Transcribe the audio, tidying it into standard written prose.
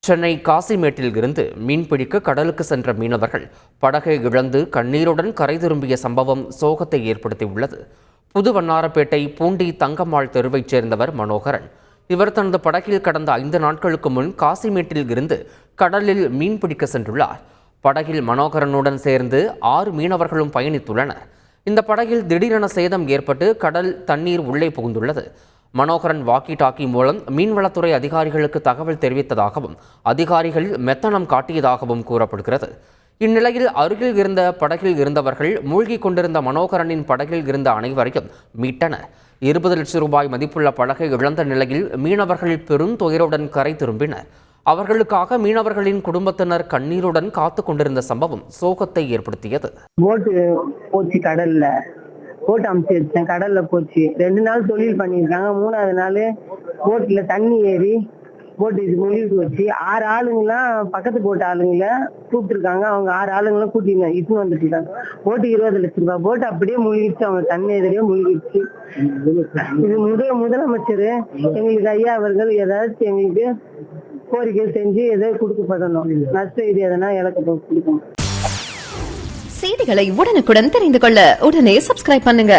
சென்னை காசிமேட்டில் இருந்து மீன்பிடிக்க கடலுக்கு சென்ற மீனவர்கள் படகை இழந்து கண்ணீருடன் கரை திரும்பிய சம்பவம் சோகத்தை ஏற்படுத்தியுள்ளது. புதுவண்ணாரப்பேட்டை பூண்டி தங்கம்மாள் தெருவைச் சேர்ந்தவர் மனோகரன். இவர் தனது படகில் கடந்த 5 நாட்களுக்கு முன் காசிமேட்டில் இருந்து கடலில் மீன்பிடிக்க சென்றுள்ளார். படகில் மனோகரனுடன் சேர்ந்து 6 மீனவர்களும் பயணித்துள்ளனர். இந்த படகில் திடீரென சேதம் ஏற்பட்டு கடல் தண்ணீர் உள்ளே புகுந்துள்ளது. மனோகரன் வாக்கி டாக்கி மூலம் மீன்வளத்துறை அதிகாரிகளுக்கு தகவல் தெரிவித்ததாகவும் அதிகாரிகள் மெத்தனம் காட்டியதாகவும் கூறப்படுகிறது. இந்நிலையில் அருகில் இருந்த படகில் இருந்தவர்கள் மூழ்கிக் கொண்டிருந்த மனோகரனின் படகில் இருந்த அனைவரையும் மீட்டனர். 20 லட்சம் ரூபாய் மதிப்புள்ள படகை இழந்த நிலையில் மீனவர்கள் பெருந்துயருடன் கரை திரும்பினர். அவர்களுக்காக மீனவர்களின் குடும்பத்தினர் கண்ணீருடன் காத்து கொண்டிருந்த சம்பவம் சோகத்தை ஏற்படுத்தியது. போட் அமைச்சு வச்சேன், கடல்ல போச்சு. 2 நாள் தொழில் பண்ணியிருக்காங்க. 3ஆவது நாள் போட்ல தண்ணி ஏறி போட்டு இது மூழ்கி வச்சு 6 ஆளுங்களாம் பக்கத்து போட்டு ஆளுங்கள கூப்பிட்டுருக்காங்க. அவங்க 6 ஆளுங்களும் கூட்டிங்க இட்டுன்னு வந்துட்டு இருக்காங்க. போட்டு 20 லட்சம் ரூபாய் போட்டு அப்படியே மூழ்கிடுச்சு. அவங்க தண்ணி எதிரையே மூழ்கிடுச்சு. இது முதலமைச்சர் எங்களுக்கு ஐயா அவர்கள் ஏதாச்சும் எங்களுக்கு கோரிக்கை செஞ்சு எதோ கொடுக்கப்படணும். நஷ்ட இது எதனா இலக்கு கொடுக்கணும். செய்திகளை உடனுக்குடன் தெரிந்து கொள்ள உடனே சப்ஸ்கிரைப் பண்ணுங்க.